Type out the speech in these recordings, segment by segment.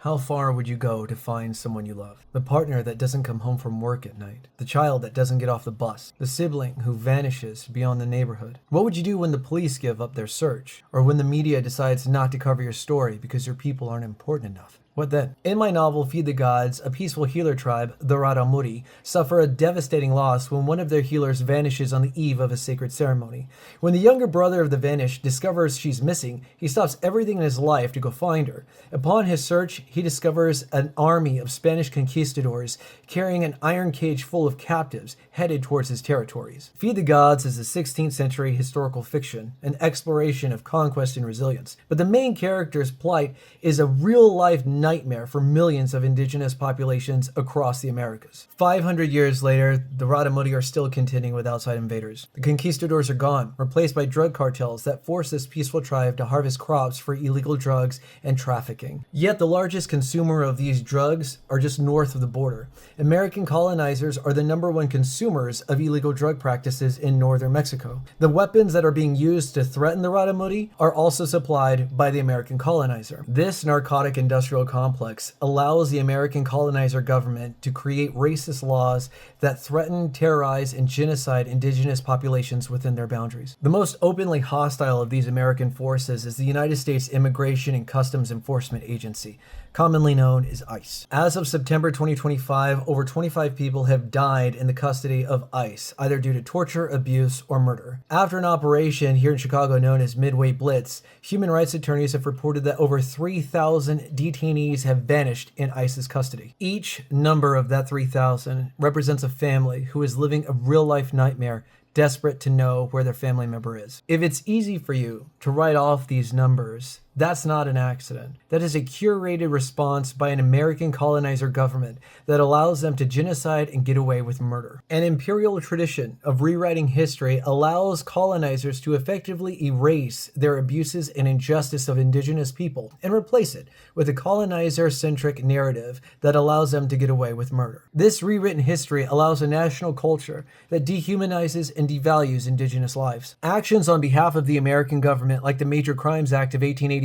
How far would you go to find someone you love? The partner that doesn't come home from work at night. The child that doesn't get off the bus. The sibling who vanishes beyond the neighborhood. What would you do when the police give up their search? Or when the media decides not to cover your story because your people aren't important enough? What then? In my novel, Feed the Gods, a peaceful healer tribe, the Raramuri, suffer a devastating loss when one of their healers vanishes on the eve of a sacred ceremony. When the younger brother of the vanished discovers she's missing, he stops everything in his life to go find her. Upon his search, he discovers an army of Spanish conquistadors carrying an iron cage full of captives headed towards his territories. Feed the Gods is a 16th century historical fiction, an exploration of conquest and resilience. But the main character's plight is a real-life nightmare for millions of indigenous populations across the Americas. 500 years later, the Raramuri are still contending with outside invaders. The conquistadors are gone, replaced by drug cartels that force this peaceful tribe to harvest crops for illegal drugs and trafficking. Yet the largest consumer of these drugs are just north of the border. American colonizers are the #1 consumers of illegal drug practices in northern Mexico. The weapons that are being used to threaten the Raramuri are also supplied by the American colonizer. This narcotic industrial complex allows the American colonizer government to create racist laws that threaten, terrorize, and genocide indigenous populations within their boundaries. The most openly hostile of these American forces is the United States Immigration and Customs Enforcement Agency, commonly known as ICE. As of September 2025, over 25 people have died in the custody of ICE, either due to torture, abuse, or murder. After an operation here in Chicago known as Midway Blitz, human rights attorneys have reported that over 3,000 detainees have vanished in ICE's custody. Each number of that 3,000 represents a family who is living a real-life nightmare, desperate to know where their family member is. If it's easy for you to write off these numbers, that's not an accident. That is a curated response by an American colonizer government that allows them to genocide and get away with murder. An imperial tradition of rewriting history allows colonizers to effectively erase their abuses and injustice of indigenous people and replace it with a colonizer-centric narrative that allows them to get away with murder. This rewritten history allows a national culture that dehumanizes and devalues indigenous lives. Actions on behalf of the American government, like the Major Crimes Act of 1885,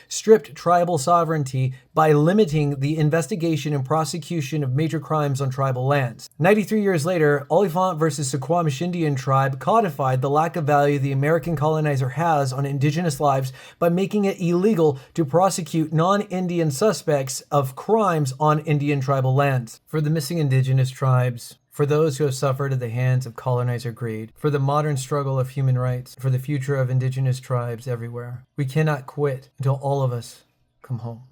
stripped tribal sovereignty by limiting the investigation and prosecution of major crimes on tribal lands. 93 years later, Oliphant versus Suquamish Indian tribe codified the lack of value the American colonizer has on indigenous lives by making it illegal to prosecute non-Indian suspects of crimes on Indian tribal lands. For the missing indigenous tribes, for those who have suffered at the hands of colonizer greed, for the modern struggle of human rights, for the future of indigenous tribes everywhere, we cannot quit until all of us come home.